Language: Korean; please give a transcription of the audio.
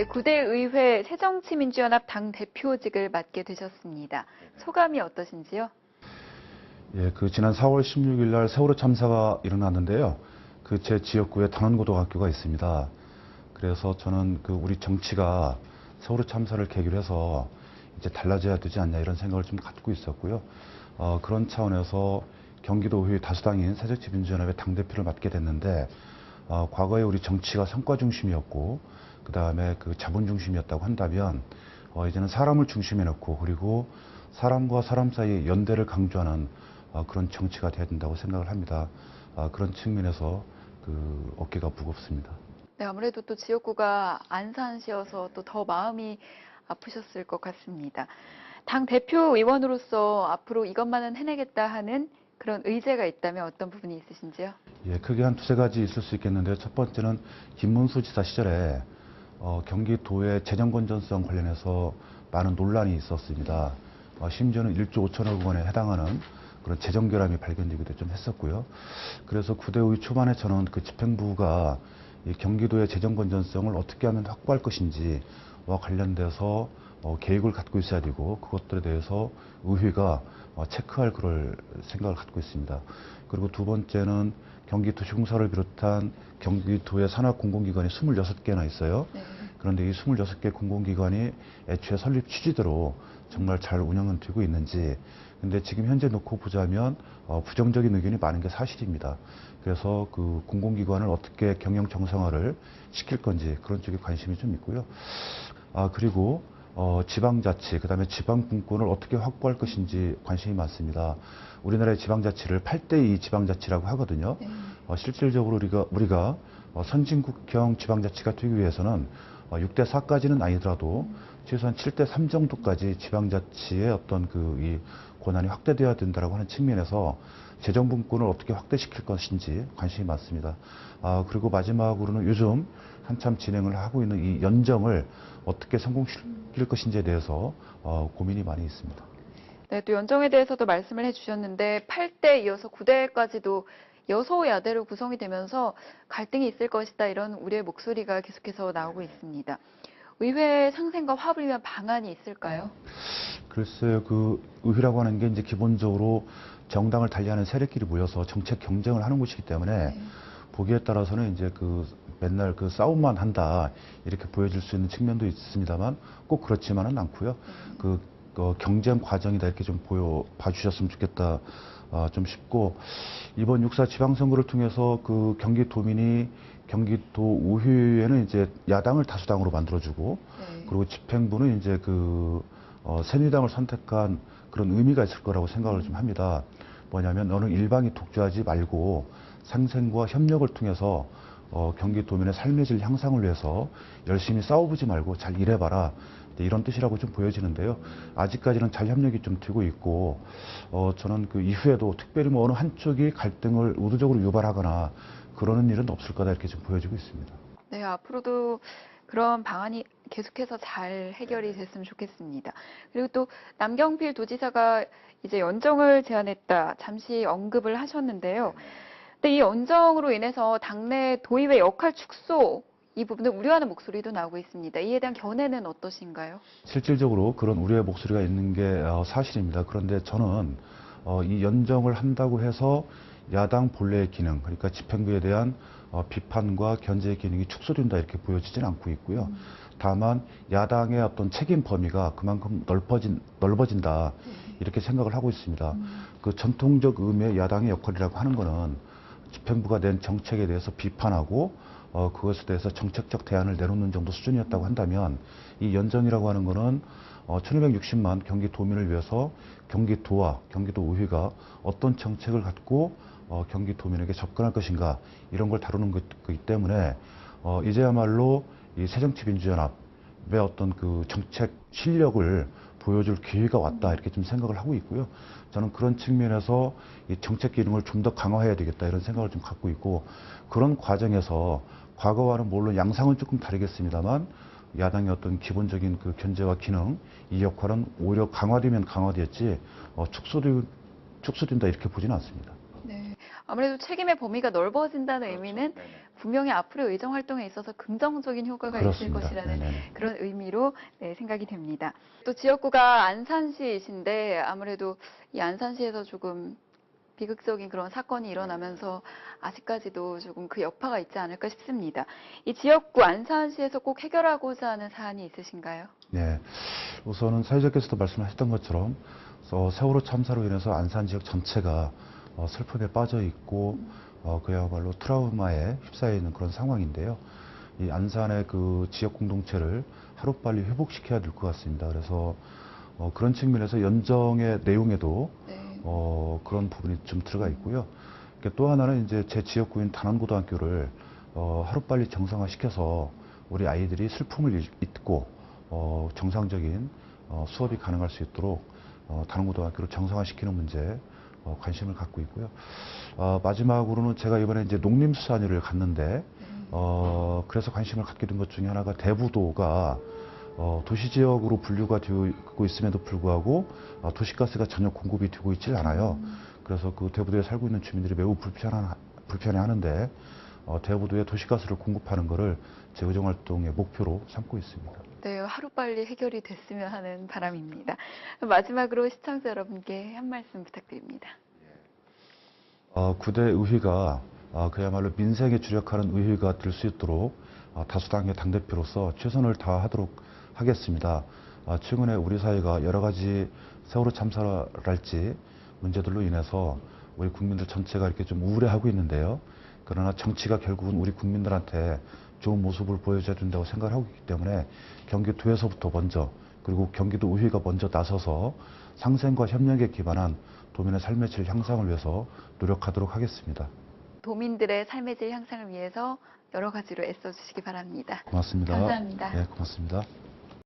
네, 9대 의회 새정치민주연합 당대표직을 맡게 되셨습니다. 소감이 어떠신지요? 예, 지난 4월 16일 날 세월호 참사가 일어났는데요. 제 지역구에 단원고등학교가 있습니다. 그래서 저는 우리 정치가 세월호 참사를 계기로 해서 이제 달라져야 되지 않냐 이런 생각을 좀 갖고 있었고요. 그런 차원에서 경기도의 다수당인 새정치민주연합의 당대표를 맡게 됐는데, 과거에 우리 정치가 성과 중심이었고, 그 다음에 자본 중심이었다고 한다면, 이제는 사람을 중심에 놓고, 그리고 사람과 사람 사이의 연대를 강조하는 그런 정치가 돼야 된다고 생각을 합니다. 그런 측면에서 어깨가 무겁습니다. 네, 아무래도 또 지역구가 안산시여서 또 더 마음이 아프셨을 것 같습니다. 당 대표 의원으로서 앞으로 이것만은 해내겠다 하는 그런 의제가 있다면 어떤 부분이 있으신지요? 예, 크게 한 두세 가지 있을 수 있겠는데요. 첫 번째는 김문수 지사 시절에 경기도의 재정 건전성 관련해서 많은 논란이 있었습니다. 심지어는 1조 5천억 원에 해당하는 그런 재정 결함이 발견되기도 좀 했었고요. 그래서 9대5 초반에 저는 집행부가 이 경기도의 재정 건전성을 어떻게 하면 확보할 것인지와 관련돼서 계획을 갖고 있어야 되고, 그것들에 대해서 의회가 체크할 그럴 생각을 갖고 있습니다. 그리고 두 번째는 경기도시공사를 비롯한 경기도의 산하 공공기관이 26개나 있어요. 네. 그런데 이 26개 공공기관이 애초에 설립 취지대로 정말 잘 운영은 되고 있는지, 근데 지금 현재 놓고 보자면 부정적인 의견이 많은 게 사실입니다. 그래서 공공기관을 어떻게 경영 정상화를 시킬 건지 그런 쪽에 관심이 좀 있고요. 그리고 지방자치, 그다음에 지방분권을 어떻게 확보할 것인지 관심이 많습니다. 우리나라의 지방자치를 8대2 지방자치라고 하거든요. 네. 실질적으로 우리가 선진국형 지방자치가 되기 위해서는 6대4까지는 아니더라도 최소한 7대3 정도까지 지방자치의 어떤 이 권한이 확대되어야 된다고 하는 측면에서 재정분권을 어떻게 확대시킬 것인지 관심이 많습니다. 그리고 마지막으로는 요즘 한참 진행을 하고 있는 이 연정을 어떻게 성공시킬 것인지에 대해서 고민이 많이 있습니다. 네, 또 연정에 대해서도 말씀을 해주셨는데 8대 이어서 9대까지도 여소야대로 구성이 되면서 갈등이 있을 것이다 이런 우려의 목소리가 계속해서 나오고 있습니다. 의회 상생과 화합을 위한 방안이 있을까요? 글쎄요, 의회라고 하는 게 이제 기본적으로 정당을 달리하는 세력끼리 모여서 정책 경쟁을 하는 곳이기 때문에 네. 보기에 따라서는 이제 맨날 싸움만 한다 이렇게 보여질 수 있는 측면도 있습니다만 꼭 그렇지만은 않고요. 경쟁 과정이다 이렇게 좀 봐주셨으면 좋겠다 좀 싶고, 이번 6.4 지방선거를 통해서 경기도민이 경기도 의회에는 이제 야당을 다수당으로 만들어주고, 네. 그리고 집행부는 이제 새누리당을 선택한 그런 의미가 있을 거라고 생각을 좀 합니다. 뭐냐면 어느 일방이 독주하지 말고 상생과 협력을 통해서 경기도민의 삶의 질 향상을 위해서 열심히 싸워보지 말고 잘 일해봐라, 이런 뜻이라고 좀 보여지는데요. 아직까지는 잘 협력이 좀 되고 있고, 저는 이후에도 특별히 어느 한쪽이 갈등을 의도적으로 유발하거나 그러는 일은 없을 거다 이렇게 좀 보여지고 있습니다. 네, 앞으로도 그런 방안이 계속해서 잘 해결이 됐으면 좋겠습니다. 그리고 또 남경필 도지사가 이제 연정을 제안했다 잠시 언급을 하셨는데요. 근데 이 연정으로 인해서 당내 도의회 역할 축소 이 부분을 우려하는 목소리도 나오고 있습니다. 이에 대한 견해는 어떠신가요? 실질적으로 그런 우려의 목소리가 있는 게 사실입니다. 그런데 저는 이 연정을 한다고 해서 야당 본래의 기능, 그러니까 집행부에 대한 비판과 견제의 기능이 축소된다 이렇게 보여지진 않고 있고요. 다만 야당의 어떤 책임 범위가 그만큼 넓어진다 이렇게 생각을 하고 있습니다. 전통적 의미의 야당의 역할이라고 하는 거는 집행부가 낸 정책에 대해서 비판하고 그것에 대해서 정책적 대안을 내놓는 정도 수준이었다고 한다면, 이 연정이라고 하는 거는 1260만 경기도민을 위해서 경기도와 경기도의회가 어떤 정책을 갖고 경기도민에게 접근할 것인가 이런 걸 다루는 것이기 때문에 이제야말로 이 새정치민주연합의 어떤 정책 실력을 보여줄 기회가 왔다 이렇게 좀 생각을 하고 있고요. 저는 그런 측면에서 이 정책 기능을 좀 더 강화해야 되겠다 이런 생각을 좀 갖고 있고, 그런 과정에서 과거와는 물론 양상은 조금 다르겠습니다만 야당의 어떤 기본적인 견제와 기능, 이 역할은 오히려 강화되면 강화됐지 축소된다 이렇게 보지는 않습니다. 네, 아무래도 책임의 범위가 넓어진다는 그렇죠. 의미는 네네. 분명히 앞으로 의정 활동에 있어서 긍정적인 효과가 있을 그렇습니다. 것이라는 네네. 그런 의미로 네, 생각이 됩니다. 또 지역구가 안산시이신데 아무래도 이 안산시에서 조금 비극적인 그런 사건이 일어나면서 아직까지도 조금 그 여파가 있지 않을까 싶습니다. 이 지역구 안산시에서 꼭 해결하고자 하는 사안이 있으신가요? 네. 우선은 사회자께서도 말씀하셨던 것처럼 세월호 참사로 인해서 안산 지역 전체가 슬픔에 빠져 있고 그야말로 트라우마에 휩싸여 있는 그런 상황인데요. 이 안산의 그 지역 공동체를 하루빨리 회복시켜야 될 것 같습니다. 그래서 그런 측면에서 연정의 내용에도 네. 그런 부분이 좀 들어가 있고요. 또 하나는 이제 제 지역구인 단원고등학교를 하루빨리 정상화시켜서 우리 아이들이 슬픔을 잊고 정상적인 수업이 가능할 수 있도록 단원고등학교를 정상화시키는 문제에 관심을 갖고 있고요. 마지막으로는 제가 이번에 이제 농림수산일을 갔는데 그래서 관심을 갖게 된 것 중에 하나가 대부도가 도시 지역으로 분류가 되고 있음에도 불구하고 도시가스가 전혀 공급이 되고 있질 않아요. 그래서 그 대부도에 살고 있는 주민들이 매우 불편해하는데 대부도에 도시가스를 공급하는 것을 제 의정활동의 목표로 삼고 있습니다. 네, 하루빨리 해결이 됐으면 하는 바람입니다. 마지막으로 시청자 여러분께 한 말씀 부탁드립니다. 구대 의회가 그야말로 민생에 주력하는 의회가 될 수 있도록 다수당의 당대표로서 최선을 다하도록 하겠습니다. 최근에 우리 사회가 여러 가지 세월호 참사랄지 문제들로 인해서 우리 국민들 전체가 이렇게 좀 우울해하고 있는데요. 그러나 정치가 결국은 우리 국민들한테 좋은 모습을 보여줘야 된다고 생각을 하고 있기 때문에 경기도에서부터 먼저 그리고 경기도 의회가 먼저 나서서 상생과 협력에 기반한 도민의 삶의 질 향상을 위해서 노력하도록 하겠습니다. 도민들의 삶의 질 향상을 위해서 여러 가지로 애써주시기 바랍니다. 고맙습니다. 감사합니다. 네, 고맙습니다.